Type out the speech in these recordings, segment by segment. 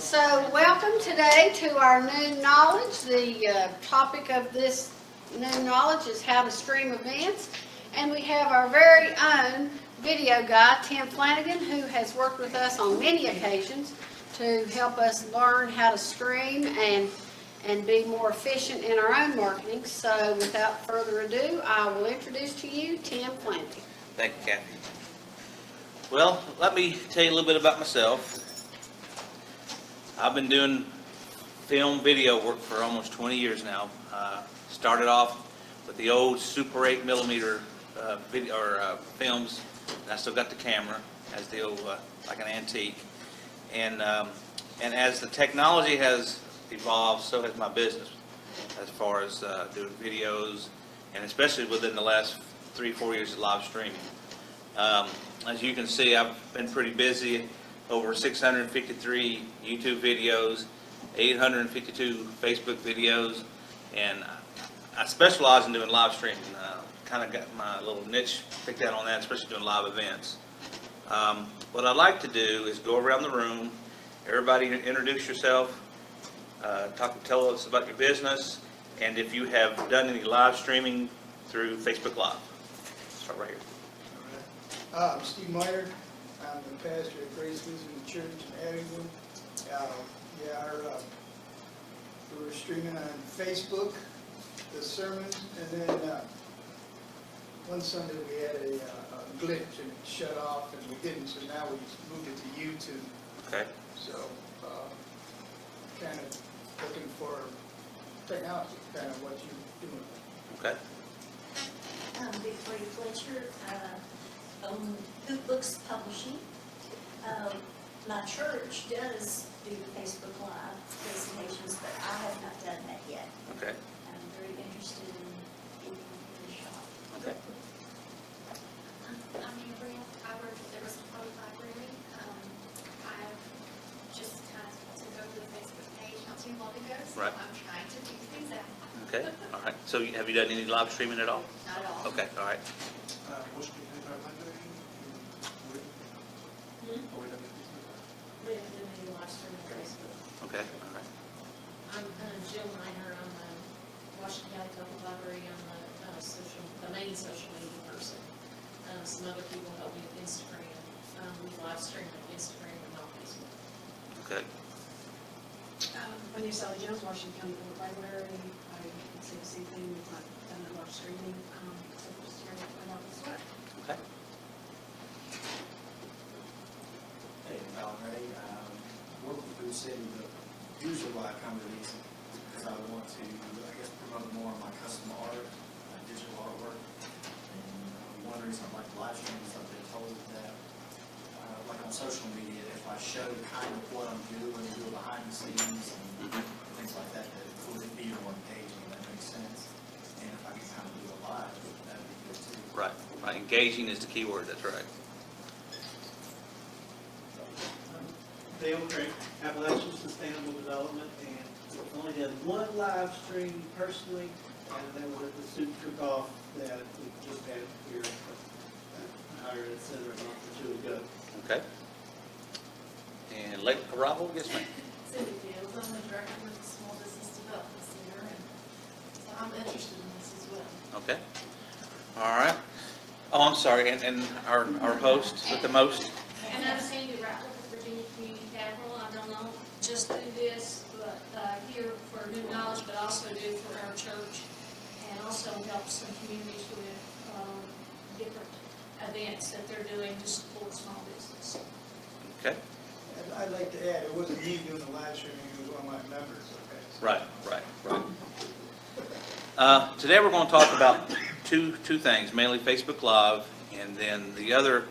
So welcome today to our new knowledge. The topic of this new knowledge is how to stream events. And we have our very own video guy, Tim Flanagan, who has worked with us on many occasions to help us learn how to stream and be more efficient in our own marketing. So without further ado, I will introduce to you Tim Flanagan. Thank you, Kathy. Well, let me tell you a little bit about myself. I've been doing film video work for almost 20 years now. Started off with the old Super 8mm video or films, and I still got the camera as the old like an antique. And as the technology has evolved, so has my business as far as doing videos, and especially within the last 3-4 years of live streaming. As you can see, I've been pretty busy. Over 653 YouTube videos, 852 Facebook videos, and I specialize in doing live streaming. Kind of got my little niche picked out on that, especially doing live events. What I'd like to do is go around the room, everybody introduce yourself, tell us about your business, and if you have done any live streaming through Facebook Live. Start right here. All right. I'm Steve Meyer. I'm the pastor at Grace Lutheran Church in Abingdon. We were streaming on Facebook, the sermons, and then one Sunday we had a glitch and it shut off, and we didn't, so now we moved it to YouTube. Okay. So, kind of looking for technology, kind of what you're doing. Okay. Victoria Fletcher, own Hoop Books Publishing. My church does do Facebook Live presentations, but I have not done that yet. Okay. I'm very interested in giving it a shot. Okay. I'm Andrea. I work at the Restream Library. I just kind of took over the Facebook page not too long ago, so Right. I'm trying to figure things out. Okay. All right. So have you done any live streaming at all? Not at all. Okay. All right. We have to do any live stream on Facebook. Okay. All right. I'm Jill Miner. I'm the Washington County Public Library. I'm the main social media person. Some other people help me with Instagram. We live stream on Instagram and not Facebook. Okay. My name is Sally Jones, Washington County Public Library. I say the same thing. We've not done that live streaming. So just here to find out what's what. Okay. Hey, Alan Ray, work with Food City, but usually why I come to these is I want to, promote more of my custom art, digital artwork. And one reason I like live streaming is I've been told that, like on social media, if I show kind of what I'm doing, do behind the scenes and things like that, that it would be more engaging, if that makes sense. And if I can kind of do it live, that would be good too. Right. Right. Engaging is the key word. That's right. Dale Craig, Appalachian Sustainable Development, and only did one live stream personally, and that was at the Soup Cook-Off that we just had here at Higher Ed Center a month or two ago. Okay. And late arrival, yes, ma'am. Cindy Fields, I'm the director of the Small Business Development Center, and so I'm interested in this as well. Okay. All right. Oh, I'm sorry. And our host with the most. And I'm Sandy Rattler with Virginia Community Capital. I don't know, just do this, but here for new knowledge, but also do for our church, and also help some communities with different events that they're doing to support small business. Okay. And I'd like to add, it wasn't me doing the live streaming, it was one of my members, okay? So- Right. Today we're going to talk about two things, mainly Facebook Live, and then the other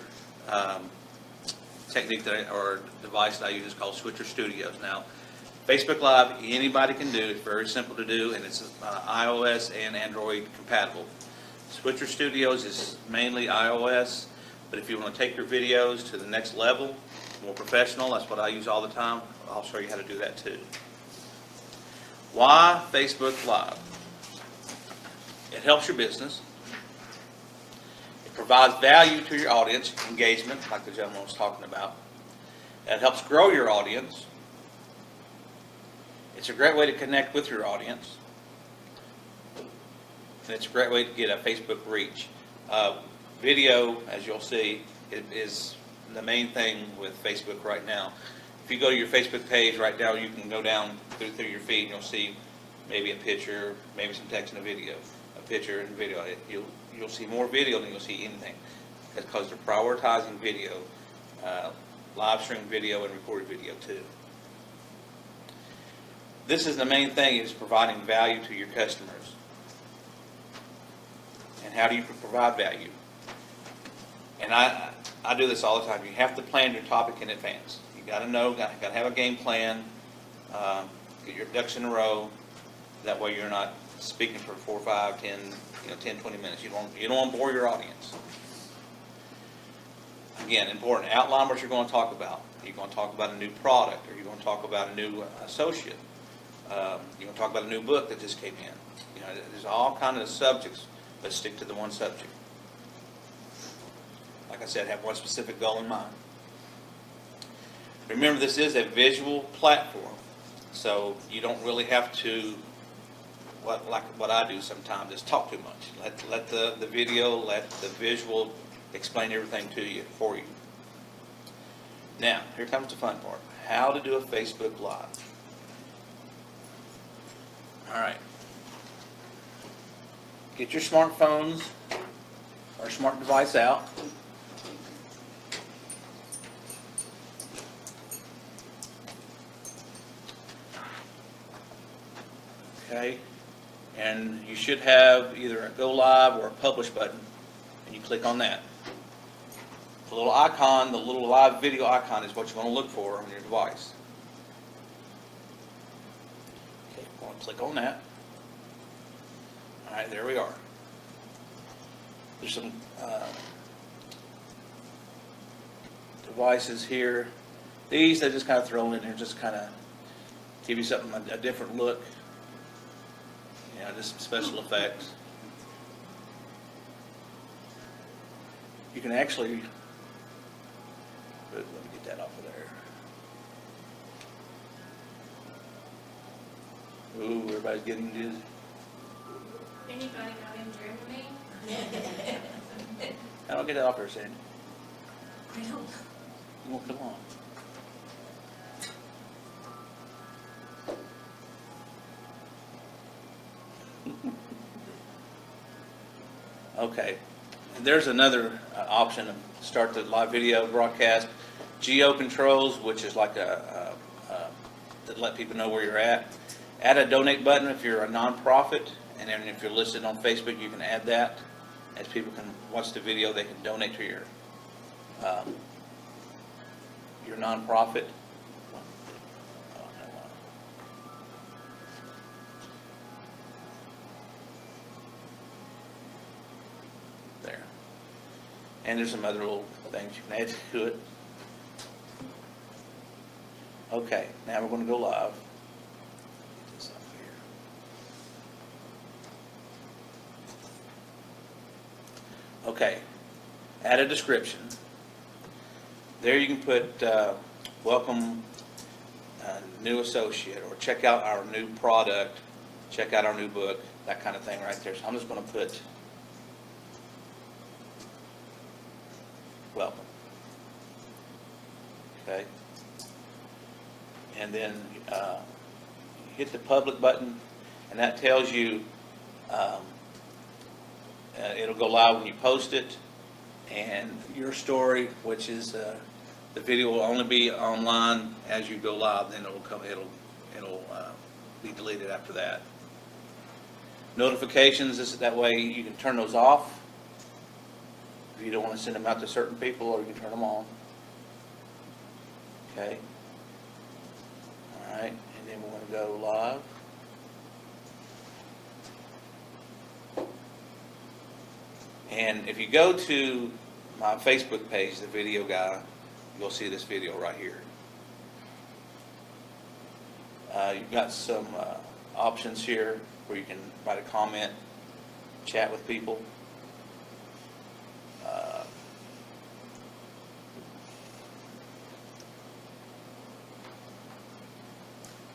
technique or device that I use is called Switcher Studios. Now, Facebook Live, anybody can do. It's very simple to do, and it's iOS and Android compatible. Switcher Studios is mainly iOS, but if you want to take your videos to the next level, more professional, that's what I use all the time. I'll show you how to do that too. Why Facebook Live? It helps your business. It provides value to your audience, engagement, like the gentleman was talking about. It helps grow your audience. It's a great way to connect with your audience. And it's a great way to get a Facebook reach. Video, as you'll see, is the main thing with Facebook right now. If you go to your Facebook page right now, you can go down through your feed and you'll see maybe a picture, maybe some text and a video, a picture and video. You'll see more video than you'll see anything because they're prioritizing video, live stream video and recorded video too. This is the main thing, is providing value to your customers. And how do you provide value? And I do this all the time. You have to plan your topic in advance. You got to know, got to have a game plan, get your ducks in a row. That way you're not speaking for 4, 5, 10, 10, 20 minutes. You don't want to bore your audience. Again, important. Outline what you're going to talk about. You're going to talk about a new product, or you're going to talk about a new associate. You're going to talk about a new book that just came in. There's all kinds of subjects. Let's stick to the one subject. Like I said, have one specific goal in mind. Remember, this is a visual platform, so you don't really have to, like what I do sometimes, is talk too much. Let the video, let the visual explain everything to you, for you. Now, here comes the fun part. How to do a Facebook Live. All right. Get your smartphones or smart device out. Okay, and you should have either a go live or a publish button, and you click on that. The little icon, the little live video icon, is what you're going to look for on your device. Okay, I'm going to click on that. All right, there we are. There's some devices here. These they just kind of throw in there, just kind of give you something, a different look. Just some special effects. You can actually, let me get that off of there. Ooh, everybody's getting dizzy. Anybody got in Germany? How do I get that off there, Sandy? I don't know. You won't come on. Okay, and there's another option to start the live video broadcast. Geo controls, which is like to let people know where you're at. Add a donate button if you're a nonprofit, and then if you're listed on Facebook, you can add that. As people can watch the video, they can donate to your nonprofit. There. And there's some other little things you can add to it. Okay, now we're going to go live. Get this up here. Okay, add a description. There you can put welcome new associate, or check out our new product, check out our new book, that kind of thing right there. So I'm just going to put welcome. Okay. And then hit the public button, and that tells you it'll go live when you post it, and your story, which is the video, will only be online as you go live. Then it'll be deleted after that. Notifications, that way you can turn those off if you don't want to send them out to certain people, or you can turn them on. Okay. All right, and then we're going to go live. And if you go to my Facebook page, the video guy, you'll see this video right here. You've got some options here where you can write a comment, chat with people.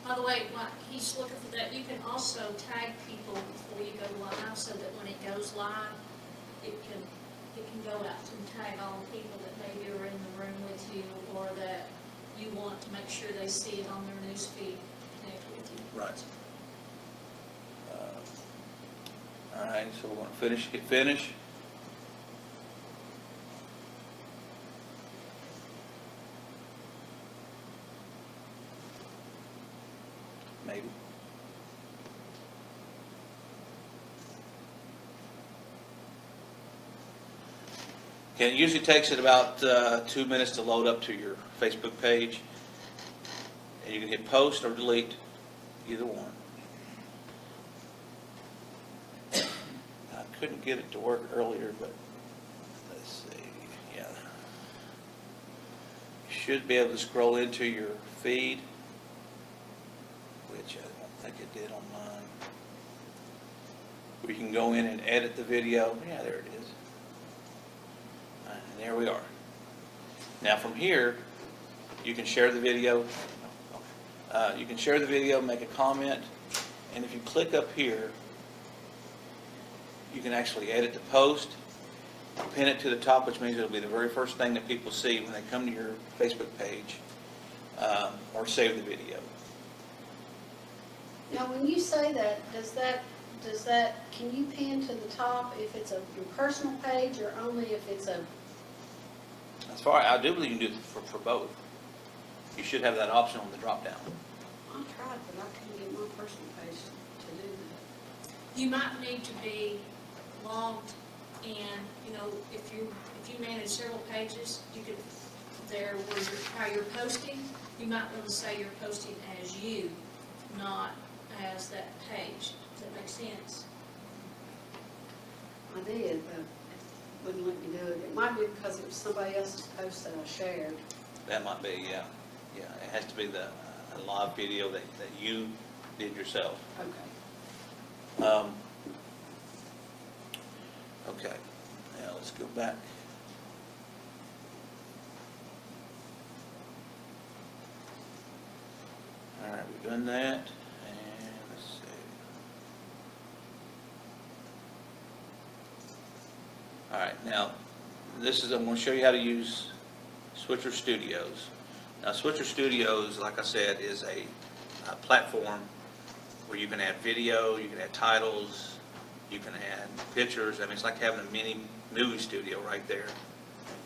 By the way, while he's looking for that, you can also tag people before you go live, so that when it goes live, it can go out and tag all the people that maybe are in the room with you, or that you want to make sure they see it on their news feed, connect with you. Right. All right, so we're going to hit finish. Maybe. Okay, it usually takes it about 2 minutes to load up to your Facebook page. And you can hit post or delete, either one. I couldn't get it to work earlier, but let's see, yeah. You should be able to scroll into your feed, which I don't think it did on mine. We can go in and edit the video. Yeah, there it is. And there we are. Now from here, you can share the video. You can share the video, make a comment, and if you click up here, you can actually edit the post, pin it to the top, which means it'll be the very first thing that people see when they come to your Facebook page, or save the video. Now, when you say that, can you pin to the top if it's your personal page, or only if it's a? As far I do believe you can do it for both. You should have that option on the drop down. I tried, but I couldn't get my personal page to do that. You might need to be logged in, if you manage several pages, you could, there where how you're posting, you might want to say you're posting as you, not as that page. Does that make sense? I did, but it wouldn't let me do it. It might be because it was somebody else's post that I shared. That might be, yeah. Yeah, it has to be the live video that you did yourself. Okay. Okay, now let's go back. All right, we've done that, and let's see. All right, now, I'm going to show you how to use Switcher Studios. Now, Switcher Studios, like I said, is a platform where you can add video, you can add titles, you can add pictures. I mean, it's like having a mini movie studio right there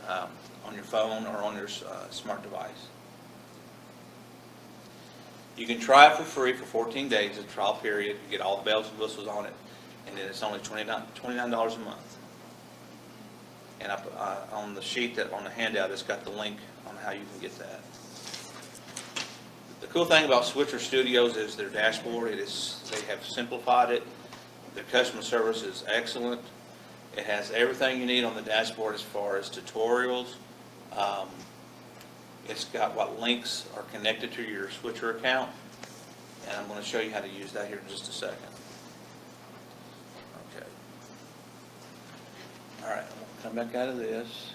on your phone or on your smart device. You can try it for free for 14 days, a trial period. You get all the bells and whistles on it, and then it's only $29 a month. And on the sheet, on the handout, it's got the link on how you can get that. The cool thing about Switcher Studios is their dashboard. They have simplified it. The customer service is excellent. It has everything you need on the dashboard as far as tutorials. It's got what links are connected to your Switcher account. And I'm going to show you how to use that here in just a second. Okay. All right, I'm going to come back out of this.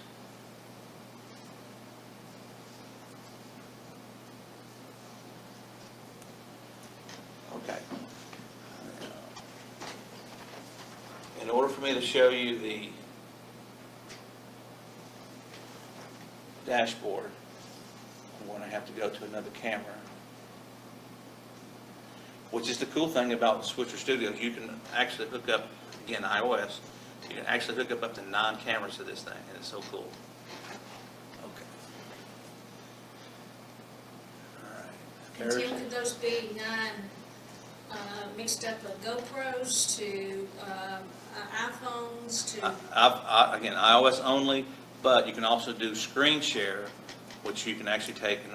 Okay. In order for me to show you the dashboard, I'm going to have to go to another camera. Which is the cool thing about Switcher Studios. You can actually hook up, again, iOS, you can actually hook up to 9 cameras to this thing, and it's so cool. Okay. All right. And Tim, could those be 9 mixed up of GoPros to iPhones to? Again, iOS only, but you can also do screen share, which you can actually take, and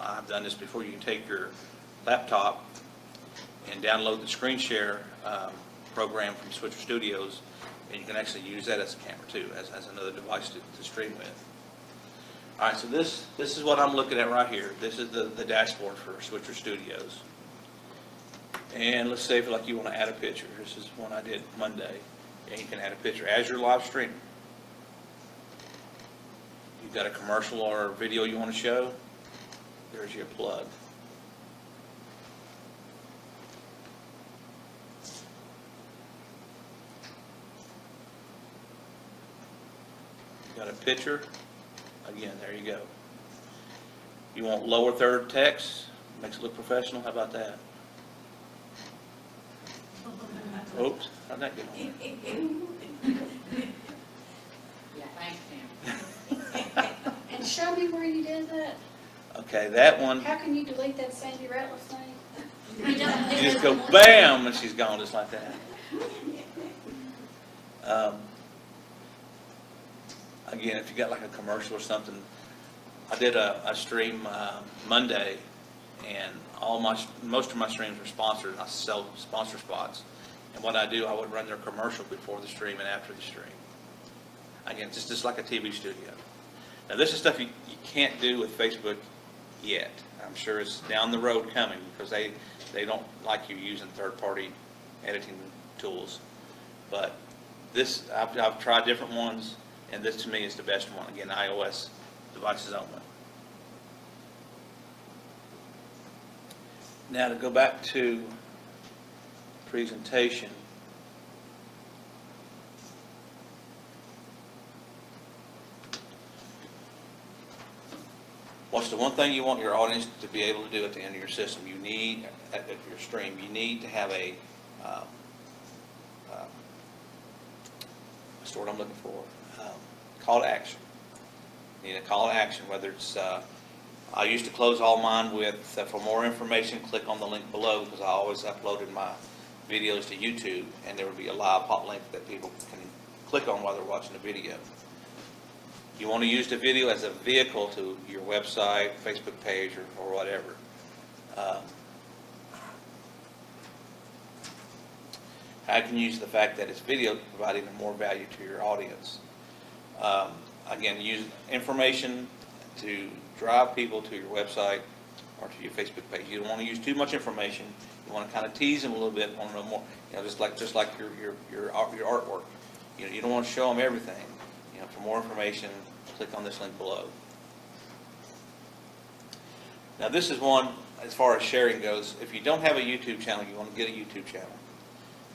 I've done this before, you can take your laptop and download the screen share program from Switcher Studios, and you can actually use that as a camera too, as another device to stream with. All right, so this is what I'm looking at right here. This is the dashboard for Switcher Studios. And let's say if like you want to add a picture. This is one I did Monday, and you can add a picture as you're live streaming. You've got a commercial or a video you want to show, there's your plug. picture, again, there you go. You want lower third text, makes it look professional, how about that? Oops, how'd that get on there? Yeah, thanks, Tim. And show me where you did that. Okay, that one, How can you delete that Sandy Ratliff thing? you just go bam, and she's gone just like that. Again, if you got like a commercial or something, I did a stream Monday, and most of my streams were sponsored. I sell sponsor spots, and what I do, I would run their commercial before the stream and after the stream. Again, just like a TV studio. Now, this is stuff you can't do with Facebook yet. I'm sure it's down the road coming because they don't like you using third-party editing tools. But this, I've tried different ones, and this to me is the best one. Again, iOS devices only. Now to go back to presentation. What's the one thing you want your audience to be able to do at the end of your system? You need, at your stream, you need to have a, what's the word I'm looking for? Call to action. You need a call to action, whether it's, I used to close all mine with, for more information, click on the link below, because I always uploaded my videos to YouTube, and there would be a live hot link that people can click on while they're watching the video. You want to use the video as a vehicle to your website, Facebook page, or whatever. How can you use the fact that it's video to provide even more value to your audience? Again, use information to drive people to your website or to your Facebook page. You don't want to use too much information. You want to kind of tease them a little bit, want to know more. You know, just like your artwork. You know, you don't want to show them everything. You know, for more information, click on this link below. Now, this is one, as far as sharing goes, if you don't have a YouTube channel, you want to get a YouTube channel.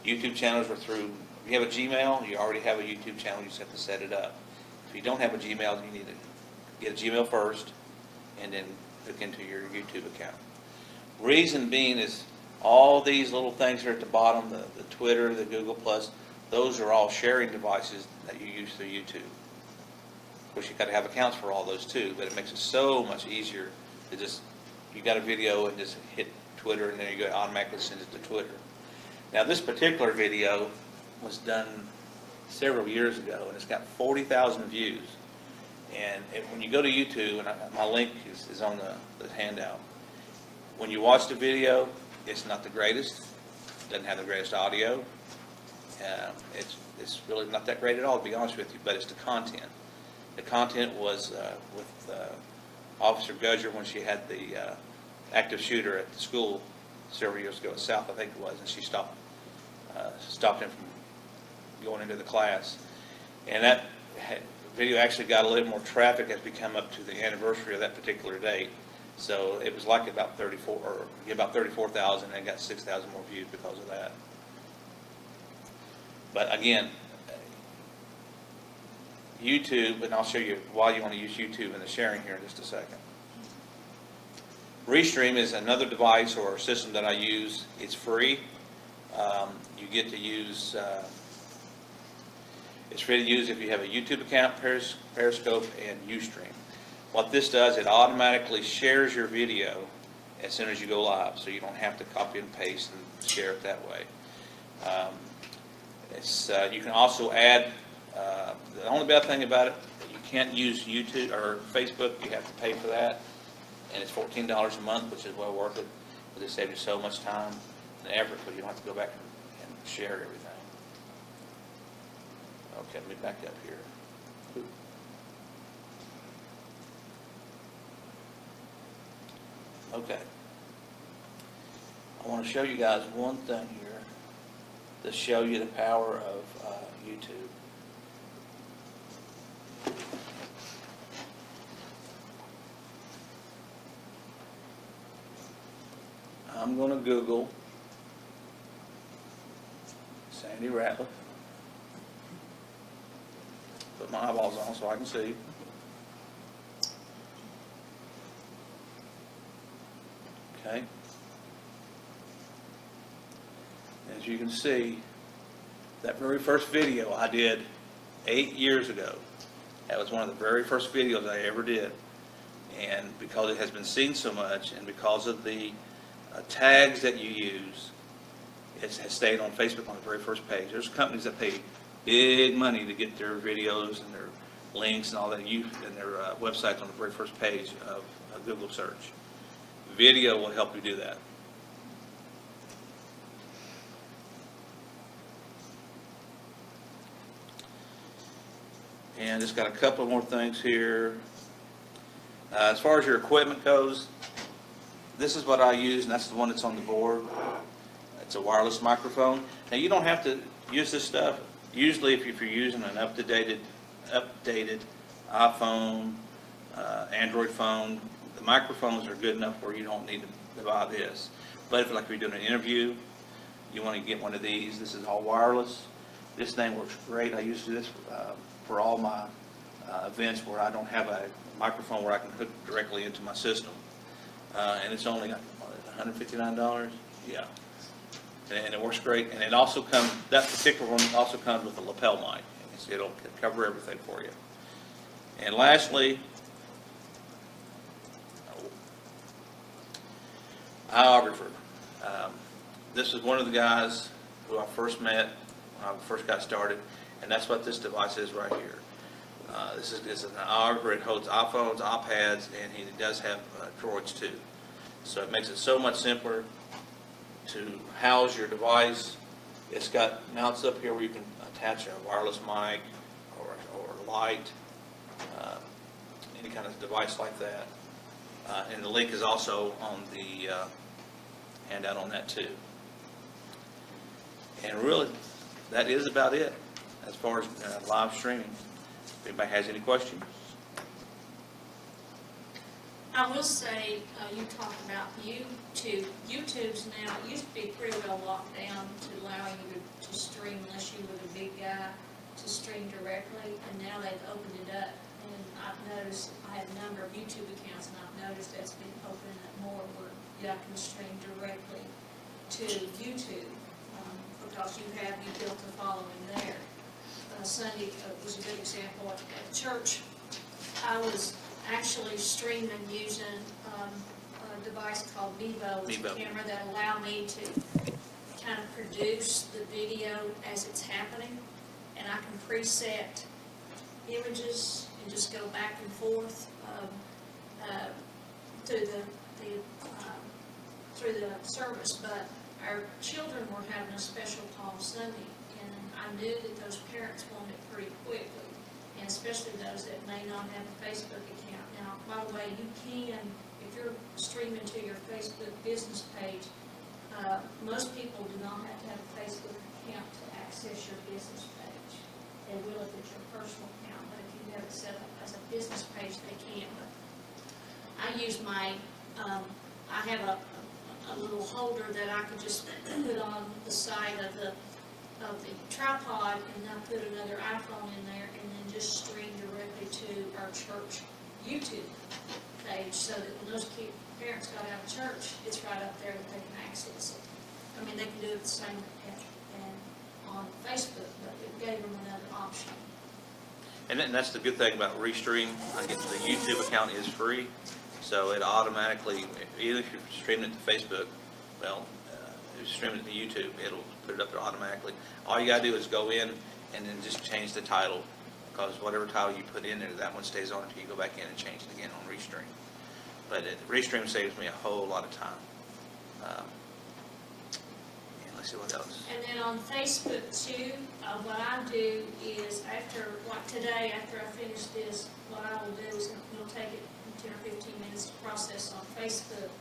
YouTube channels are through, if you have a Gmail, you already have a YouTube channel, you just have to set it up. If you don't have a Gmail, you need to get a Gmail first, and then hook into your YouTube account. Reason being is all these little things here at the bottom, the Twitter, the Google+, those are all sharing devices that you use through YouTube. Of course, you've got to have accounts for all those too, but it makes it so much easier to just, you got a video and just hit Twitter, and then you go automatically send it to Twitter. Now, this particular video was done several years ago, and it's got 40,000 views. And when you go to YouTube, and my link is on the handout, when you watch the video, it's not the greatest. It doesn't have the greatest audio. It's really not that great at all, to be honest with you, but it's the content. The content was with Officer Gudger when she had the active shooter at the school several years ago at South, I think it was, and she stopped him from going into the class. And that video actually got a little more traffic as we come up to the anniversary of that particular date. So it was like about 34,000 and got 6,000 more views because of that. But again, YouTube, and I'll show you why you want to use YouTube in the sharing here in just a second. Restream is another device or system that I use. It's free. You get to use, it's free to use if you have a YouTube account, Periscope, and Ustream. What this does, it automatically shares your video as soon as you go live, so you don't have to copy and paste and share it that way. You can also add, the only bad thing about it, you can't use YouTube or Facebook, you have to pay for that, and it's $14 a month, which is well worth it, because it saves you so much time and effort, but you don't have to go back and share everything. Okay, let me back up here. Okay. I want to show you guys one thing here to show you the power of YouTube. I'm going to Google Sandy Ratliff. Put my eyeballs on so I can see. Okay. As you can see, that very first video I did 8 years ago, that was one of the very first videos I ever did. And because it has been seen so much, and because of the tags that you use, it has stayed on Facebook on the very first page. There's companies that pay big money to get their videos and their links and all that, and their websites on the very first page of a Google search. Video will help you do that. And just got a couple more things here. As far as your equipment goes, this is what I use, and that's the one that's on the board. It's a wireless microphone. Now, you don't have to use this stuff. Usually, if you're using an updated iPhone, Android phone, the microphones are good enough where you don't need to buy this. But if you're doing an interview, you want to get one of these. This is all wireless. This thing works great. I use this for all my events where I don't have a microphone where I can hook directly into my system. And it's only $159. Yeah. And it works great. And it also comes, that particular one also comes with a lapel mic. So it'll cover everything for you. And lastly, iOgrapher. This is one of the guys who I first met when I first got started, and that's what this device is right here. This is an iOgrapher. It holds iPhones, iPads, and it does have Droids too. So it makes it so much simpler to house your device. It's got mounts up here where you can attach a wireless mic or light, any kind of device like that. And the link is also on the handout on that too. And really, that is about it as far as live streaming. If anybody has any questions. I will say, you talked about YouTube. YouTube's now, it used to be pretty well locked down to allow you to stream unless you were the big guy to stream directly, and now they've opened it up. And I've noticed, I have a number of YouTube accounts, and I've noticed that's been opening up more where I can stream directly to YouTube, because you built a following there. Sunday was a good example. At church, I was actually streaming using a device called Mevo, which is a camera that allowed me to kind of produce the video as it's happening, and I can preset images and just go back and forth through the service. But our children were having a special Palm Sunday, and I knew that those parents wanted it pretty quickly, and especially those that may not have a Facebook account. Now, by the way, you can, if you're streaming to your Facebook business page, most people do not have to have a Facebook account to access your business page. They will if it's your personal account, but if you have it set up as a business page, they can. But I use my, I have a little holder that I could just put on the side of the tripod, and then put another iPhone in there, and then just stream directly to our church YouTube page, so that when those parents got out of church, it's right up there that they can access it. I mean, they can do it the same on Facebook, but it gave them another option. And that's the good thing about Restream. I guess the YouTube account is free, so it automatically, either if you're streaming it to Facebook, well, if you're streaming it to YouTube, it'll put it up there automatically. All you gotta do is go in and then just change the title, because whatever title you put in there, that one stays on until you go back in and change it again on Restream. But Restream saves me a whole lot of time. And let's see what else. And then on Facebook too, what I do is like today, after I finish this, what I will do is it'll take it 10 or 15 minutes to process on Facebook.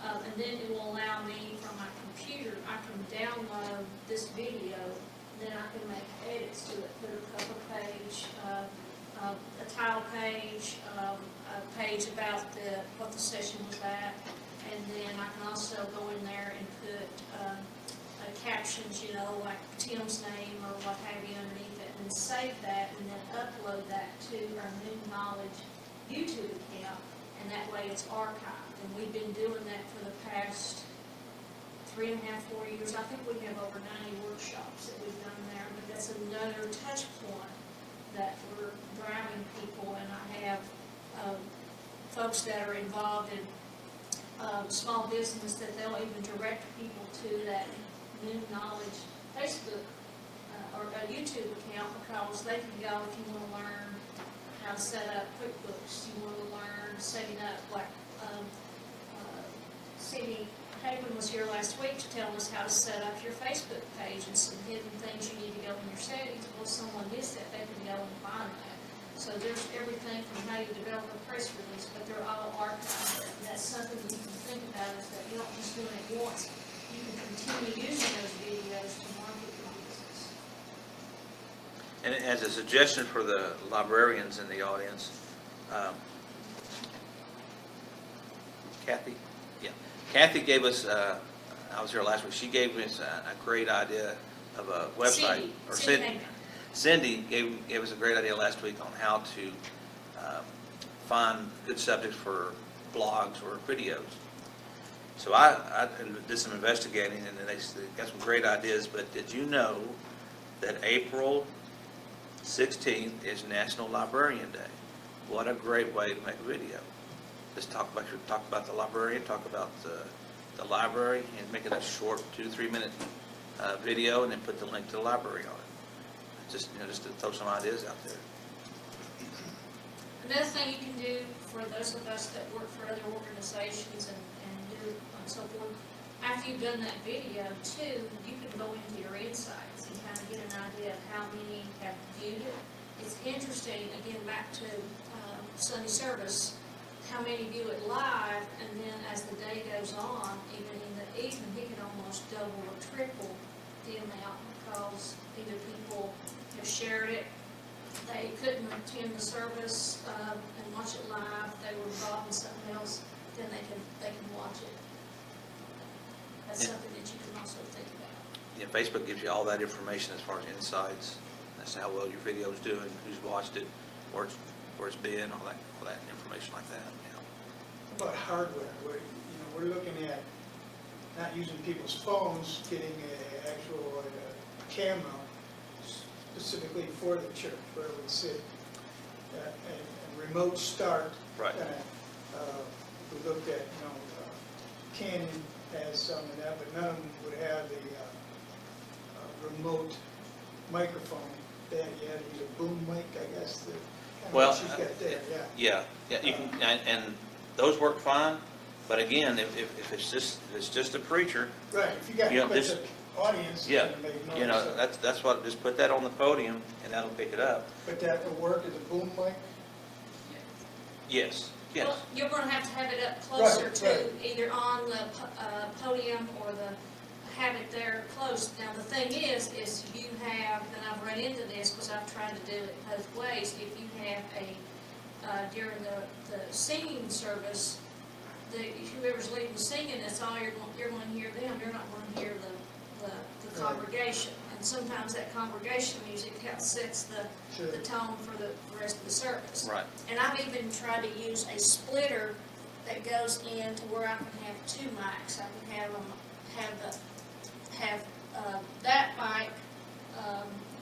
And then it will allow me from my computer, I can download this video, then I can make edits to it, put a cover page, a title page, a page about what the session was at, and then I can also go in there and put captions, like Tim's name or what have you underneath it, and save that and then upload that to our New Knowledge YouTube account, and that way it's archived. And we've been doing that for the past 3.5, 4 years. I think we have over 90 workshops that we've done there, but that's another touch point that we're driving people, and I have folks that are involved in small business that they'll even direct people to that New Knowledge Facebook or a YouTube account, because they can go if you want to learn how to set up QuickBooks, you want to learn setting up, like Cindy Hagan was here last week to tell us how to set up your Facebook page and some hidden things you need to go in your settings. Well, if someone missed that, they can go and find that. So there's everything from how you develop a press release, but they're all archived. And that's something that you can think about, is that you don't just do it once. You can continue using those videos to market your business. And as a suggestion for the librarians in the audience, Kathy? Yeah. Kathy gave us, I was here last week, she gave us a great idea of a website. Cindy gave us a great idea last week on how to find good subjects for blogs or videos. So I did some investigating, and they got some great ideas, but did you know that April 16th is National Librarian Day? What a great way to make a video. Just talk about the librarian, talk about the library, and make it a short 2-3 minute video, and then put the link to the library on it. Just to throw some ideas out there. Another thing you can do for those of us that work for other organizations and do and so forth, after you've done that video too, you can go into your insights and kind of get an idea of how many have viewed it. It's interesting, again, back to Sunday service, how many view it live, and then as the day goes on, even in the evening, it can almost double or triple the amount, because either people have shared it, they couldn't attend the service and watch it live, they were involved in something else, then they can watch it. That's something that you can also think about. Yeah, Facebook gives you all that information as far as insights. That's how well your video is doing, who's watched it, where it's been, all that information like that. About hardware, we're looking at not using people's phones, getting an actual camera specifically for the church, where it would sit, and remote start. Right. We looked at, Canon has some of that, but none of them would have the remote microphone. You had to use a boom mic, I guess. Well, she's got there, yeah. You can, and those work fine. But again, if it's just a preacher, right? If you got this audience, yeah, make noise, that's what. Just put that on the podium, and that'll pick it up. But that will work as a boom mic. Yes. Yes. Well, you're going to have it up closer to right. either on the podium or have it there close. Now, the thing is you have, and I've run into this because I've tried to do it both ways, if you have during the singing service, whoever's leading singing, that's all you're going to hear them. You're not going to hear the congregation. And sometimes that congregation music sets the tone for the rest of the service. Right. And I've even tried to use a splitter that goes in to where I can have two mics. I can have that mic,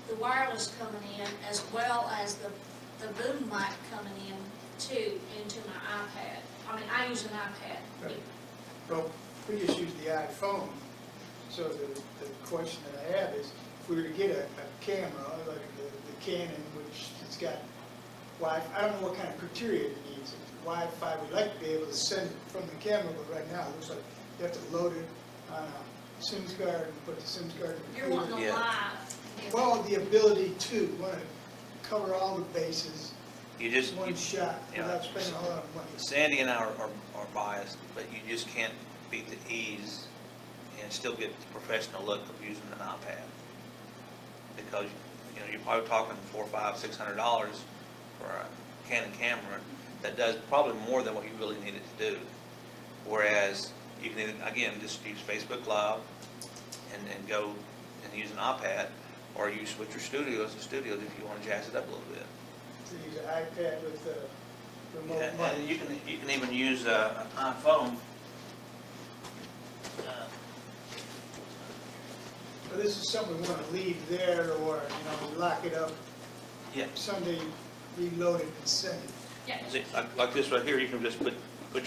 the wireless coming in, as well as the boom mic coming in too into my iPad. I mean, I use an iPad. Right. Well, we just use the iPhone. So the question that I have is, if we were to get a camera, like the Canon, which has got Wi-Fi, I don't know what kind of criteria it needs. Wi-Fi, we'd like to be able to send it from the camera, but right now it looks like you have to load it on a SIM card and put the SIM card in the You're wanting Yeah. live. Well, the ability to want to cover all the bases, You just one shot, yeah. without spending a lot of money. Sandy and I are biased, but you just can't beat the ease and still get the professional look of using an iPad. Because you're probably talking $400, $500, $600 for a Canon camera that does probably more than what you really need it to do. Whereas you can again just use Facebook Live and go and use an iPad, or use Switcher Studios if you want to jazz it up a little bit. To use an iPad with the Yeah, remote mic. and you can even use an iPhone. So this is something we want to leave there, or, we lock it up, Yeah. Sunday, reload it and send it. Yeah, See, like this right here, you can just put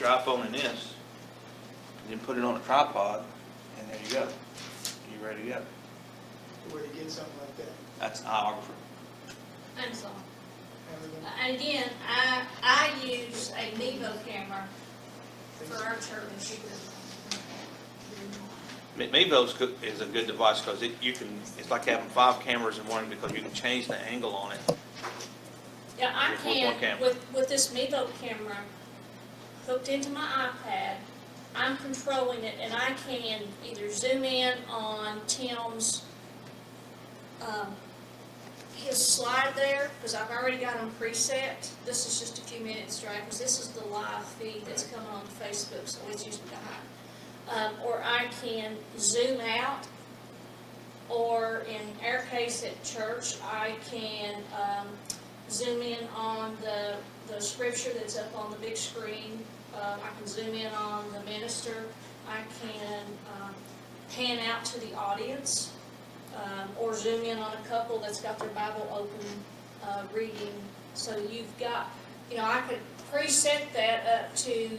your iPhone in this, and then put it on a tripod, and there you go. You're ready to go. Where to get something like that. That's iOgrapher. Amazon. Everything. And again, I use a Mevo camera for our church. Mevo is a good device because it's like having 5 cameras in one because you can change the angle on it. Yeah, I With one can, camera. with this Mevo camera hooked into my iPad, I'm controlling it, and I can either zoom in on Tim's, his slide there, because I've already got them preset. This is just a few minutes, right, because this is the live feed that's coming on Facebook, so it's usually behind. Or I can zoom out, or in our case at church, I can zoom in on the scripture that's up on the big screen. I can zoom in on the minister. I can pan out to the audience, or zoom in on a couple that's got their Bible open, reading. So you've got, I could preset that up to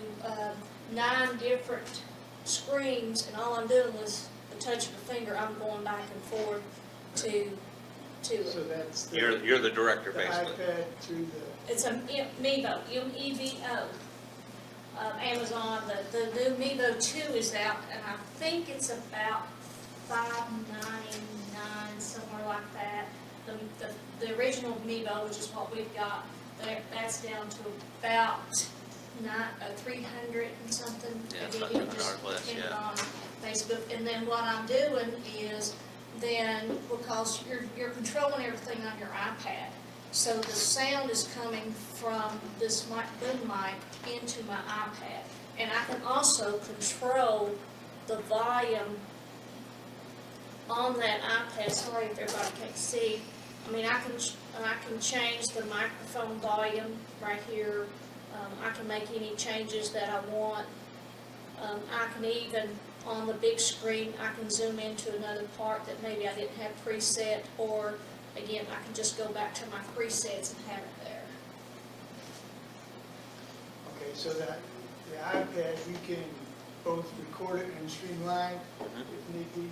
9 different screens, and all I'm doing was the touch of a finger. I'm going back and forth to it. So that's the You're the director, the basically. iPad to the, It's a Mevo, M-E-V-O. Amazon, the new Mevo 2 is out, and I think it's about $5.99, somewhere like that. The original Mevo, which is what we've got, that's down to about 300 and something. Yeah, it's Again, like you just $100 less, get it yeah. on Facebook, and then what I'm doing is then, because you're controlling everything on your iPad, so the sound is coming from this boom mic into my iPad. And I can also control the volume on that iPad. Sorry if everybody can't see. I mean, I can change the microphone volume right here. I can make any changes that I want. I can even, on the big screen, I can zoom into another part that maybe I didn't have preset, or again, I can just go back to my presets and have it there. okay, so that the iPad, we can both record it and stream live if need be.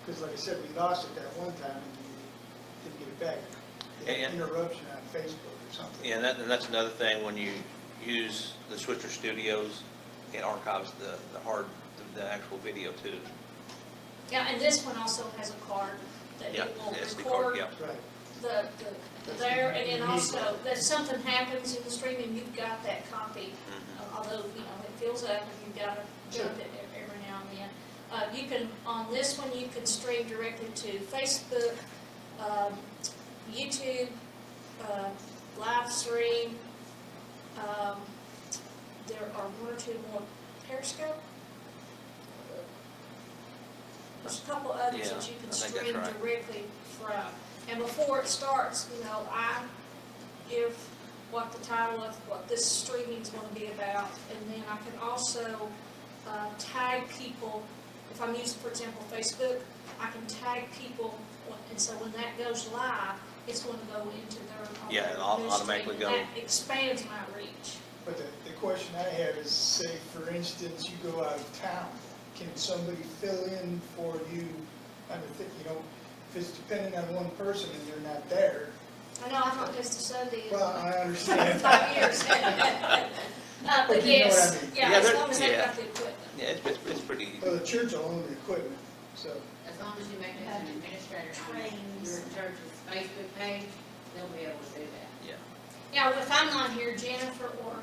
Because like I said, we lost it that one time and we didn't get it back. They had And- interruption on Facebook or something. Yeah, and that's another thing, when you use the Switcher Studios, it archives the actual video too. Yeah, and this one also has a card that Yeah, it will the SD record card, yeah. Right. the there, and then also, if something happens in the streaming, you've got that copy. Mhm. Although, it fills up, and you've got to jump it every now and then. You can, on this one, you can stream directly to Facebook, YouTube, live stream. There are 1 or 2 more. Periscope? There's a couple others Yeah, that you can I think that's stream right. directly from. And before it starts, I give what the title of what this streaming is going to be about, and then I can also tag people. If I'm using, for example, Facebook, I can tag people, and so when that goes live, it's going to go into their Yeah, it'll news automatically stream, and go. that expands my reach. But the question I have is, say, for instance, you go out of town, can somebody fill in for you? I would think, if it's depending on one person and they're not there. I know I've not missed a Sunday in Well, I understand. 5 years. But But you know what I yes, mean. yeah, Yeah, as there- long as they've yeah. got the equipment. Yeah, it's pretty easy. Well, the church will own the equipment, so. As long as you make it an administrator on your church's Facebook page, they'll be able to do that. Yeah. Yeah, if I'm not here, Jennifer or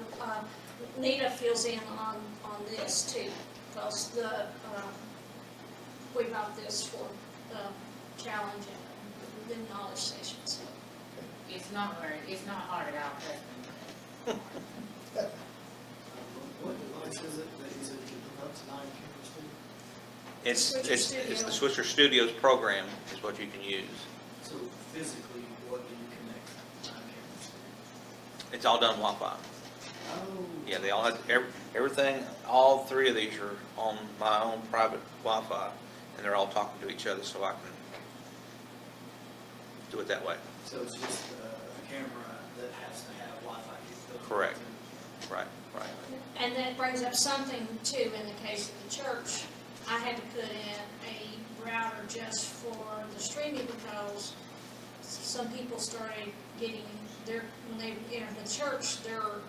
Nita fills in on this too, because we got this for the challenge and the knowledge session, so. It's not hard at all, trust me. What device is it that you said you can hook up to 9 cameras It's Switcher the Studio. Switcher Studios program is what you can use. So physically, what do you connect on cameras? It's all done Wi-Fi. Oh. Yeah, they all have, everything, all three of these are on my own private Wi-Fi, and they're all talking to each other, so I can do it that way. So it's just a camera that has to have Wi-Fi capability. Correct. Right, right. And that brings up something too, in the case of the church, I had to put in a router just for the streaming because some people started getting when they entered the church, their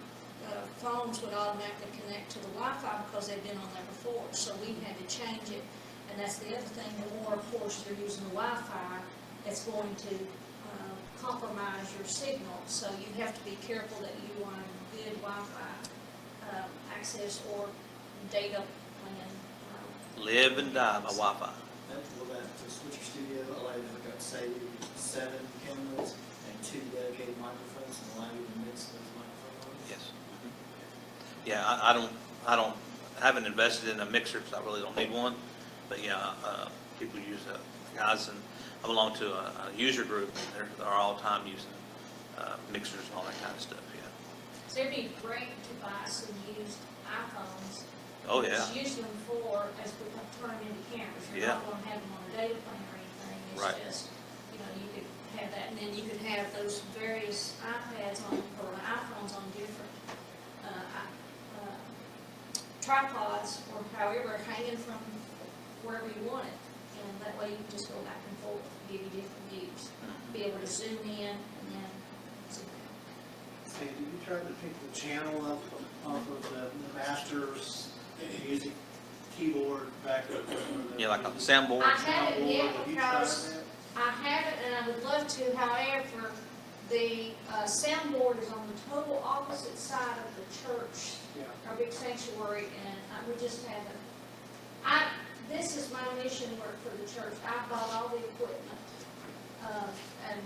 phones would automatically connect to the Wi-Fi because they'd been on there before, so we had to change it. And that's the other thing, the more, of course, you're using the Wi-Fi, it's going to compromise your signal. So you have to be careful that you want good Wi-Fi access or data plan. Live and die by Wi-Fi. Will that Switcher Studio allow you to hook up, say, 7 cameras and 2 dedicated microphones and allow you to mix those microphones? Yes. Yeah, I haven't invested in a mixer because I really don't need one. But yeah, people use guys, and I belong to a user group, and they're all the time using mixers and all that kind of stuff. Yeah. So it'd be great to buy some used iPhones. Oh yeah. Just use them for, as we turn them into cameras. You're Yeah. not going to have them on a data plan or anything. Right. It's just, you could have that, and then you could have those various iPads on, or iPhones on different tripods, or however, hanging from wherever you want it. And that way you can just go back and forth, give you different views. Be able to zoom in and then zoom out. Say, did you try to pick the channel up off of the master's music keyboard back up? Yeah, like on the soundboard. I haven't yet Have you tried because that? I haven't, and I would love to. However, the soundboard is on the total opposite side of the church, Yeah. our big sanctuary, and we just haven't. This is my mission work for the church. I bought all the equipment, and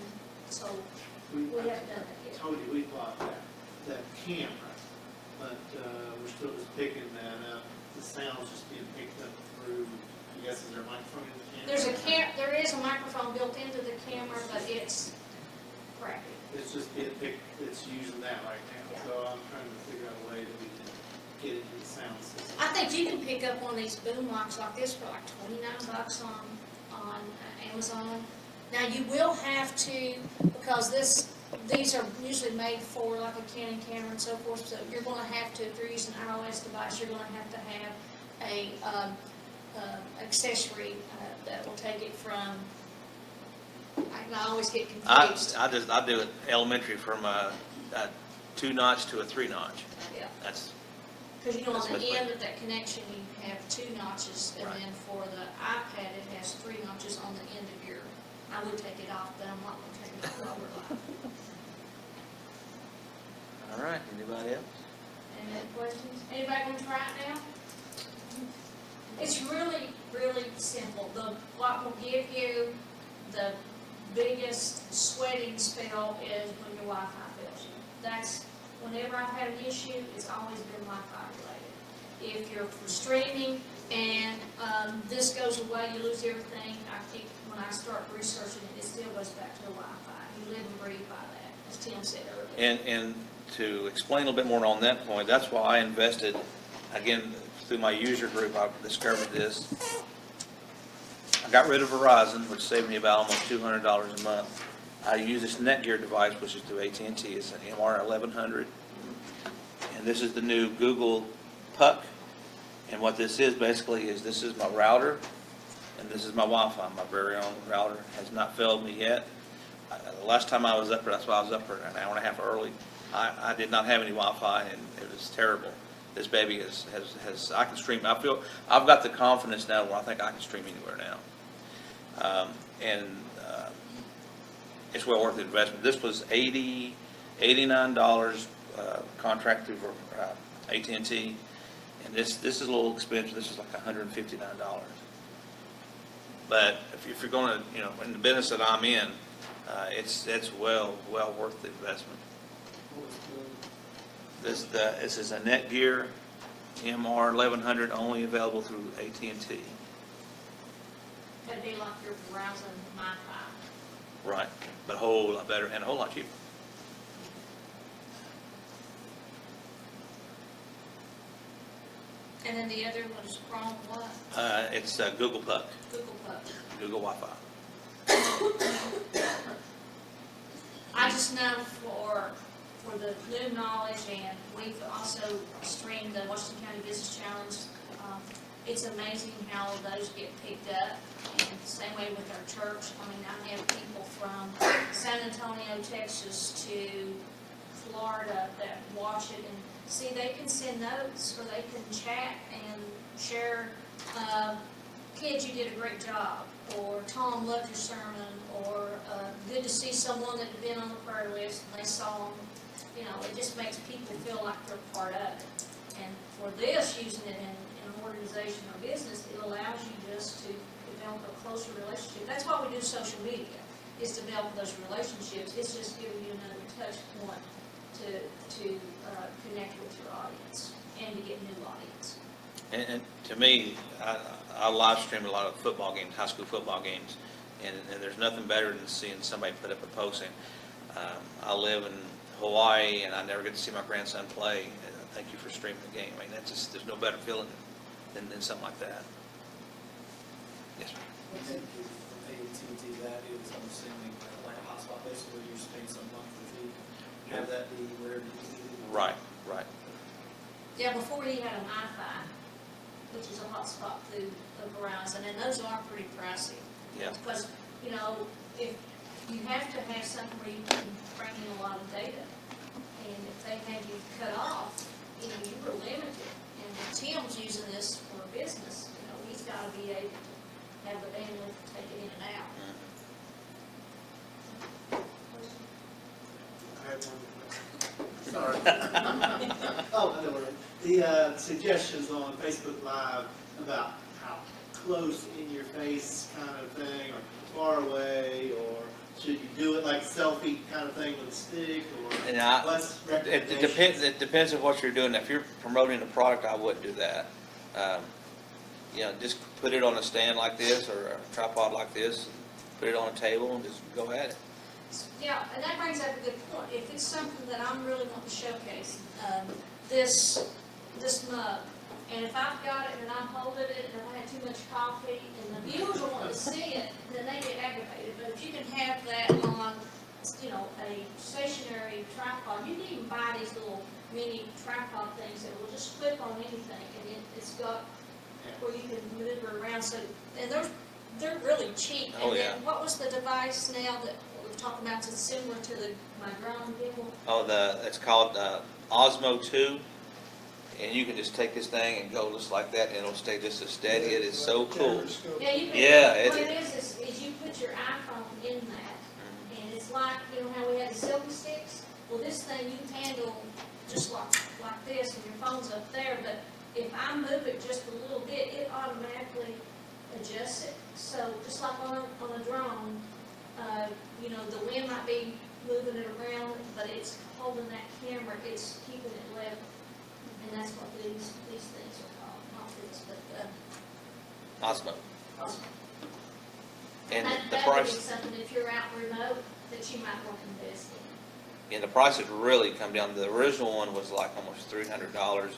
so we haven't done that yet. Told you we bought that camera, but we're still just picking that up. The sound's just being picked up through, I guess, is there a microphone in the camera? There is a microphone built into the camera, but it's crappy. It's just being picked, it's using that right now. So I'm trying to figure out a way that we can get it into the sound system. I think you can pick up one of these boom mics like this for like $29 on Amazon. Now you will have to, because these are usually made for like a Canon camera and so forth, so you're going to have to, if you're using an iOS device, you're going to have a accessory that will take it from, I always get confused. I do it elementary from a 2-notch to a 3-notch. Yeah. That's Because on That's the much end of that connection, you have 2 notches, and Right. then for the iPad, it has 3 notches on the end of your, I would take it off, but I'm not going to take it off while we're live. all right. Anybody else? Any other questions? Anybody want to try it now? It's really, really simple. What will give you the biggest sweating spell is when your Wi-Fi fails you. That's, whenever I've had an issue, it's always been Wi-Fi related. If you're streaming and this goes away, you lose everything, I think when I start researching it, it still goes back to the Wi-Fi. You live and breathe by that, as Tim said earlier. And to explain a little bit more on that point, that's why I invested, again, through my user group, I discovered this. I got rid of Verizon, which saved me about almost $200 a month. I use this Netgear device, which is through AT&T. It's an MR1100. And this is the new Google Puck. And what this is basically is this is my router, and this is my Wi-Fi. My very own router has not failed me yet. The last time I was up there, that's why I was up there an hour and a half early. I did not have any Wi-Fi, and it was terrible. This baby has I can stream. I've got the confidence now where I think I can stream anywhere now. It's well worth the investment. This was $89 contract through AT&T, and this is a little expensive. This is like $159. But if you're going to, in the business that I'm in, it's well worth the investment. This is a Netgear MR1100, only available through AT&T. It'd be like your Verizon MiFi. Right, but a whole lot better and a whole lot cheaper. And then the other one's Chrome what? It's Google Puck, Google Puck. Google Wi-Fi. I just know for the new knowledge, and we've also streamed the Washington County Business Challenge. It's amazing how those get picked up, and same way with our church. I mean, I have people from San Antonio, Texas to Florida that watch it, and see, they can send notes, or they can chat and share, kids, you did a great job, or Tom, loved your sermon, or good to see someone that had been on the prayer list, and they saw them. You know, it just makes people feel like they're part of it. And for this, using it in an organization or business, it allows you just to develop a closer relationship. That's why we do social media, is to develop those relationships. It's just giving you another touch point to connect with your audience and to get new audience. And to me, I live stream a lot of football games, high school football games, and there's nothing better than seeing somebody put up a post saying, I live in Hawaii and I never get to see my grandson play. And thank you for streaming the game. I mean, that's just, there's no better feeling than something like that. Yes, sir. What they do from AT&T, that is, I'm assuming, like a hotspot, basically, where you're paying some monthly fee. Have that be wherever you need it. Right, right. Yeah, before you had a MiFi, which is a hotspot through the Verizon, and those are pretty pricey. Yeah. Because, you know, if you have to have something where you can bring in a lot of data, and if they have you cut off, you know, you were limited. And if Tim's using this for a business, you know, he's got to be able to have the bandwidth to take it in and out. I have one more question. Sorry. Oh, no worries. The suggestions on Facebook Live about how close in your face kind of thing, or far away, or should you do it like a selfie kind of thing with a stick, or And less it depends. It depends on what you're doing. If you're promoting a product, I wouldn't do that. You know, just put it on a stand like this or a tripod like this. Put it on a table and just go at it. Yeah, and that brings up a good point. If it's something that I'm really wanting to showcase, this mug, and if I've got it and I'm holding it and I had too much coffee and the viewers will want to see it, then they get aggravated. But if you can have that on, you know, a stationary tripod, you can even buy these little mini tripod things that will just clip on anything, and it's got where you can maneuver around. So, and they're really cheap. Oh, And yeah. then what was the device now that we're talking about that's similar to my drone gimbal? Oh, it's called Osmo 2, and you can just take this thing and go just like that, and it'll stay just as steady. It is so cool. Yeah, you can, Yeah, what it is you put your iPhone in that, and it's like, you know how we had the selfie sticks? Well, this thing you can handle just like this, and your phone's up there, but if I move it just a little bit, it automatically adjusts it. So just like on a drone, you know, the wind might be moving it around, but it's holding that camera, it's keeping it level. And that's what these things are called, not this, but Osmo. Osmo. And the that would be price, something, if you're out remote, that you might want to invest in. and the prices really come down. The original one was like almost $300.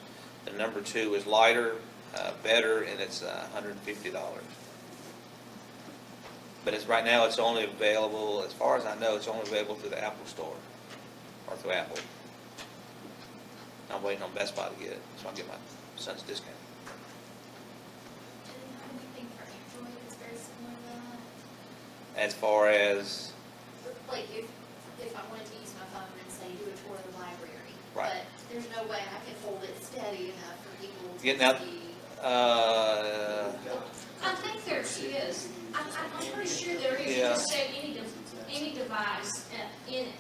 The number 2 is lighter, better, and it's $150. But right now, it's only available, as far as I know, it's only available through the Apple Store, or through Apple. I'm waiting on Best Buy to get it, so I can get my son's discount. And how do you think for Android is very similar to that? As far as, Like if I wanted to use my phone and say do a tour of the library, Right. but there's no way I can hold it steady enough for people to Getting out- see. I think there is. I'm pretty sure there is. You Yeah. just set any device in it,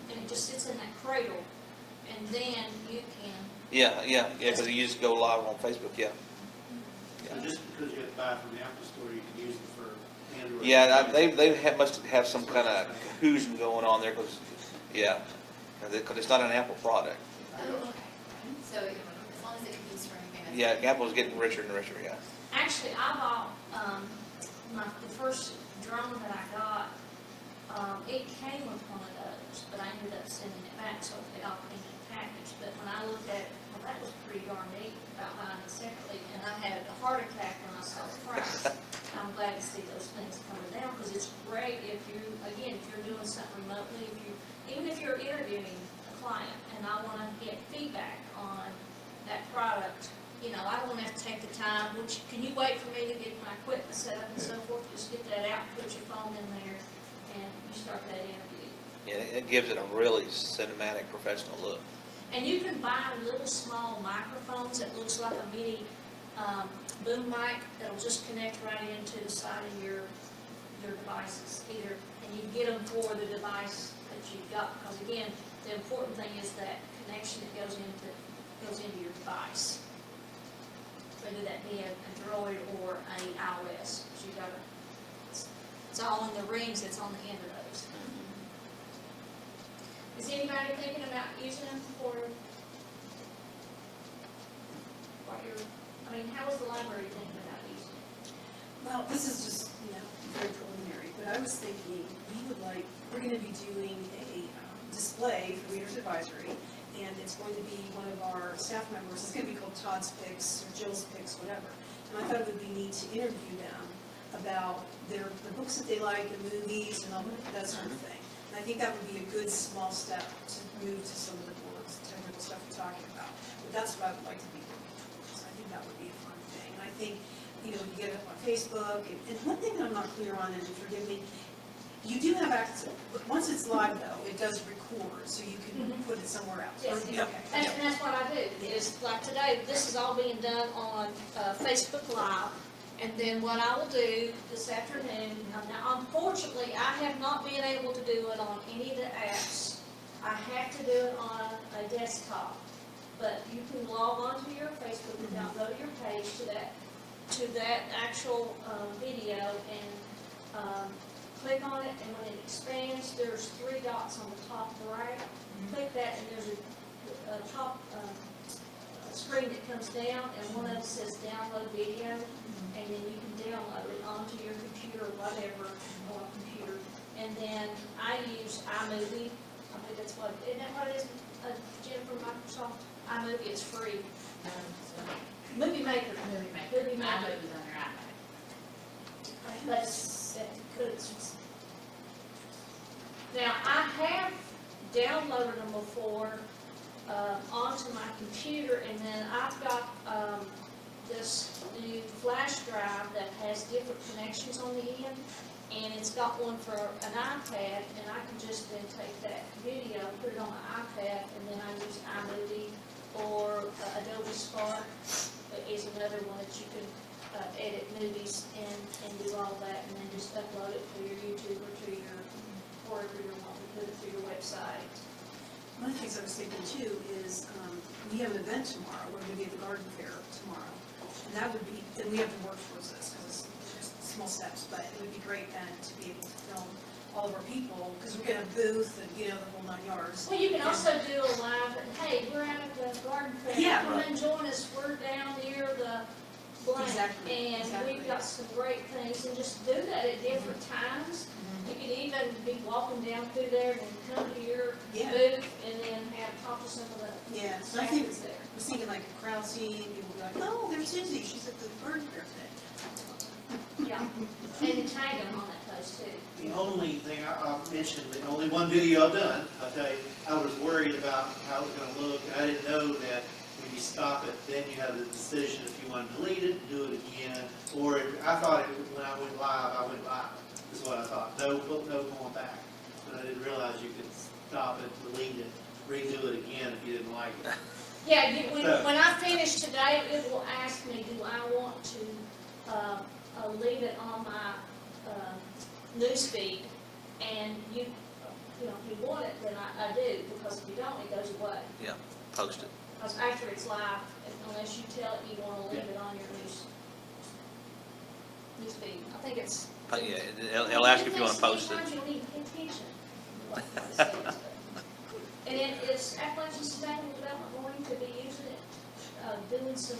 and it just sits in that cradle, and then you can. yeah, because you just go live on Facebook, yeah. So just because you have to buy it from the Apple Store, you can use it for Android? Yeah, must have some kind of collusion going on there, because it's not an Apple product. Oh, okay. So as long as it can be used for anything. Yeah, Apple's getting richer and richer, yeah. Actually, I bought the first drone that I got, it came with one of those, but I ended up sending it back, so it all came in a package. But when I looked at it, well, that was pretty darn neat about buying it separately, and I had a heart attack when I saw the price. I'm glad to see those things coming down, because it's great if you, again, if you're doing something remotely, even if you're interviewing a client, and I want to get feedback on that product, you know, I don't want to have to take the time, which, can you wait for me to get my equipment set up and so forth? Just get that out, put your phone in there, and you start that interview. Yeah, it gives it a really cinematic, professional look. And you can buy little small microphones that looks like a mini boom mic that'll just connect right into the side of your devices either, and you get them for the device that you've got, because again, the important thing is that connection that goes into your device, whether that be an Android or an iOS. You got it's all in the rings that's on the end of those. Is anybody thinking about using them for what you're, I mean, how is the library thinking about using it? Well, this is just, very preliminary, but I was thinking we're going to be doing a display for Reader's Advisory, and it's going to be one of our staff members. It's going to be called Todd's Picks or Jill's Picks, whatever. And I thought it would be neat to interview them about the books that they like, the movies, and all that sort of thing. And I think that would be a good small step to move to some of the more technical stuff we're talking about. But that's what I would like to be working towards. I think that would be a fun thing. And I think, you get it up on Facebook. And one thing that I'm not clear on, and forgive me, you do have access, once it's live though, it does record, so you can put it somewhere else. Yes. Okay. And that's what I do, is like today, this is all being done on Facebook Live, and then what I will do this afternoon, now unfortunately, I have not been able to do it on any of the apps. I have to do it on a desktop, but you can log onto your Facebook account, go to your page to that actual video, and click on it, and when it expands, there's 3 dots on the top right. Click that, and there's a top screen that comes down, and one of them says download video, and then you can download it onto your computer or whatever, on a computer. And then I use iMovie. I think that's what, isn't that what it is, Jennifer, Microsoft? iMovie is free. Movie Maker. Movie Maker. Movie My Maker. movie's on your iPad. Now, I have downloaded them before onto my computer, and then I've got this new flash drive that has different connections on the end, and it's got one for an iPad, and I can just then take that video, put it on my iPad, and then I use iMovie or Adobe Spark is another one that you can edit movies and do all that, and then just upload it to your YouTube or to your, wherever you want to put it to your website. One of the things I was thinking too is, we have an event tomorrow, we're going to be at the garden fair tomorrow. And that would be, and we have to work towards this, because it's just small steps, but it would be great then to be able to film all of our people, because we're going to booth and, the whole 9 yards. Well, you can also do a live, hey, we're out at the garden fair. Yeah, Come right. and join us, we're down near the blank. Exactly, And exactly. we've got some great things, and just do that at different times. You could even be walking down through there and come to your Yeah. booth and then talk to some of the Yeah, so I think, staff there. I was thinking like a crowd scene, people would be like, oh, there's Cindy, she's at the garden fair today. Yeah, and then tag them on that post too. The only thing I mentioned, the only one video I've done, I'll tell you, I was worried about how it was going to look, and I didn't know that when you stop it, then you have the decision if you want to delete it, do it again, or I thought when I went live, I went live, is what I thought. No going back. But I didn't realize you could stop it, delete it, redo it again if you didn't like it. Yeah, when I finish today, it will ask me, do I want to leave it on my news feed? And if you want it, then I do, because if you don't, it goes away. Yeah, post it. Because after it's live, unless you tell it you want to leave it on your news feed. I think it's. Yeah, it'll ask if you want to post it. Sometimes you don't even pay attention to what it says. And it's Appalachian Sustainable Development going to be using it, doing some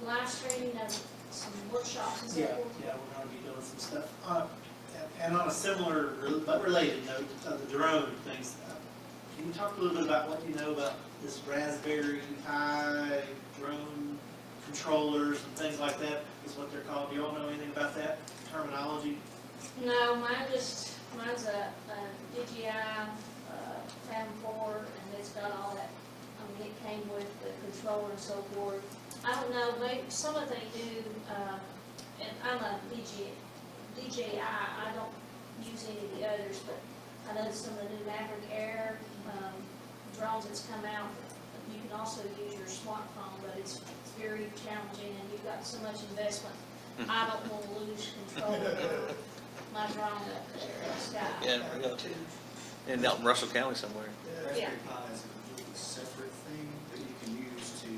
live streaming of some workshops and so Yeah, forth? yeah, we're gonna be doing some stuff. And on a similar but related note, the drone things, can you talk a little bit about what you know about this Raspberry Pi drone controllers and things like that, is what they're called? Do you all know anything about that terminology? No, mine's a DJI Fan 4, and it's got all that, I mean, it came with the controller and so forth. I don't know, maybe some of they do, and I'm a DJI, I don't use any of the others, but I know some of the new Maverick Air drones that's come out, you can also use your smartphone, but it's very challenging, and you've got so much investment. I don't want to lose control of my drone up there in the sky. Yeah, we got in Nelton, Russell County somewhere. Yeah. Raspberry Pi is a completely separate thing that you can use to,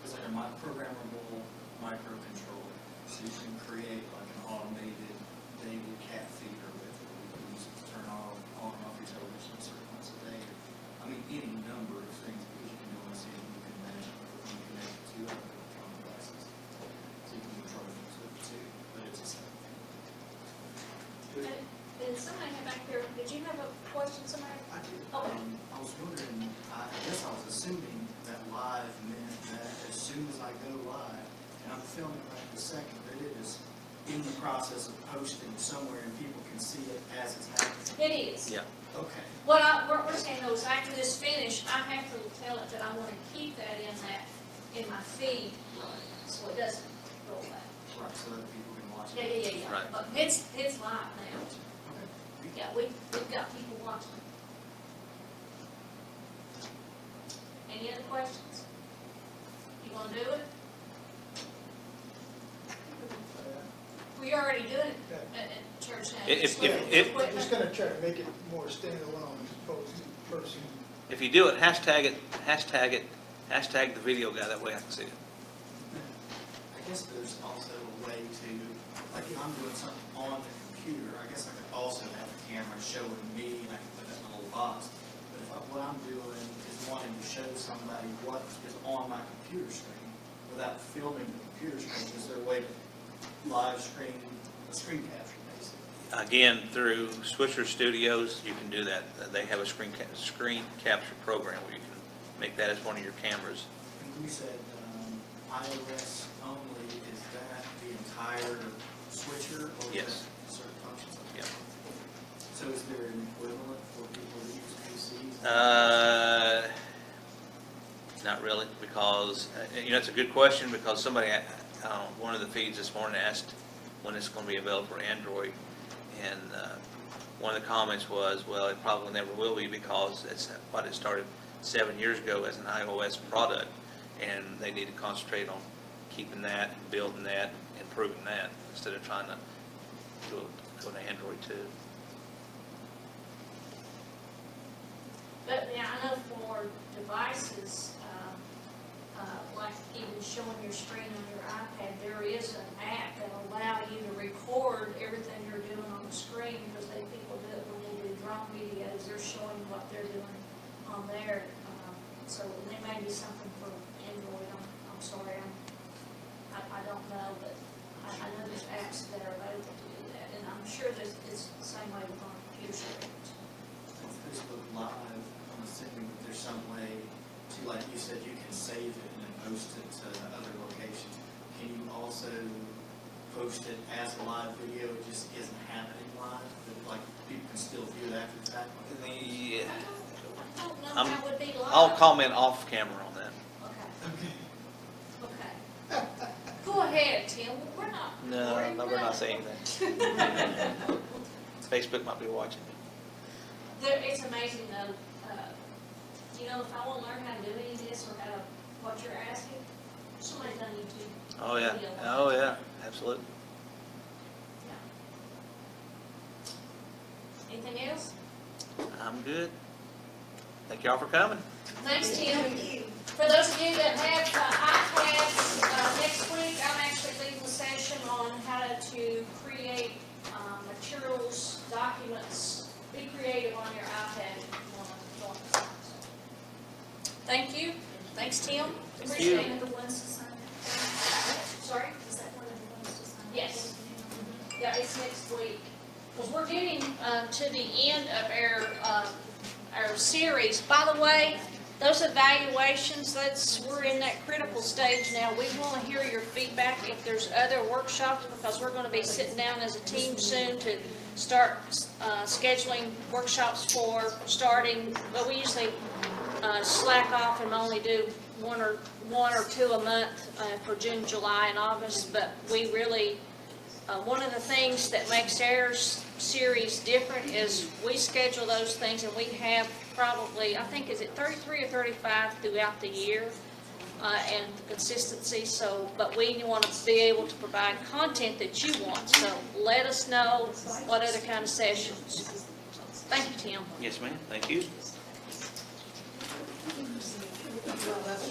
it's like a programmable microcontroller. So you can create like an automated daily cat feeder with it. You can use it to turn on and off your television certain months a day. I mean, any number of things because you can do almost anything you can imagine when you connect it to other electronic devices. So you can control things with it too, but it's a separate thing. And somebody had back there, did you have a question, somebody? I did. Oh. I was wondering, I guess I was assuming that live meant that as soon as I go live, and I'm filming right this second, that it is in the process of posting somewhere and people can see it as it's happening. It is. Yeah. Okay. What we're saying though is after this finish, I have to tell it that I want to keep that in my feed, so it doesn't go away. Right, so that people can watch Yeah, it. yeah. Right. But it's live now. Okay. Yeah, we've got people watching. Any other questions? You want to do it? We already did it at church now. I'm just gonna try to make it more standalone as opposed to person. If you do it, hashtag the video guy, that way I can see it. I guess there's also a way to, like if I'm doing something on the computer, I guess I could also have a camera showing me and I can put that in a little box. But if what I'm doing is wanting to show somebody what is on my computer screen without filming the computer screen, is there a way to live stream, a screen capture basically? Again, through Switcher Studios, you can do that. They have a screen capture program where you can make that as one of your cameras. And you said iOS only, is that the entire switcher? Or is Yes. that certain functions? Yeah. So is there an equivalent for people that use PCs? Not really, because, it's a good question, because somebody, one of the feeds this morning asked when it's going to be available for Android, and one of the comments was, well, it probably never will be, because it's what it started 7 years ago as an iOS product, and they need to concentrate on keeping that, and building that, and improving that, instead of trying to go to Android too. But yeah, I know for devices, like even showing your screen on your iPad, there is an app that will allow you to record everything you're doing on the screen, because people do it when they do drone videos, they're showing what they're doing on there. So there may be something for Android, I'm sorry, I don't know, but I know there's apps that are available to do that, and I'm sure that it's the same way with on computer screens. Facebook Live, I'm assuming that there's some way to, like you said, you can save it and then post it to other locations. Can you also post it as a live video, it just isn't happening live, but like people can still view it after the fact? Yeah. I don't know how it would be live. I'll comment off camera on that. Okay. Go ahead, Tim, we're not. No, we're not saying that. Facebook might be watching me. It's amazing though, if I want to learn how to do any of this or how to, what you're asking, somebody's on YouTube. Oh, yeah. video. Oh, yeah, absolutely. Yeah. Anything else? I'm good. Thank y'all for coming. Thanks, Tim. For those of you that have iPads, next week I'm actually leading the session on how to create materials, documents. Be creative on your iPad if you want to join us. Thank you. Thanks, Tim. Thank you. Appreciate it. The ones to sign. Sorry? Is that one of the ones? we're getting to the end of our series. By the way, those evaluations, we're in that critical stage now. We want to hear your feedback if there's other workshops, because we're going to be sitting down as a team soon to start scheduling workshops for starting, well, we usually slack off and only do one or two a month for June, July, and August, but we really, one of the things that makes our series different is we schedule those things, and we have probably, I think, is it 33 or 35 throughout the year, and consistency, so, but we want to be able to provide content that you want, so let us know what other kind of sessions. Thank you, Tim. Yes, ma'am, thank you. Well, that's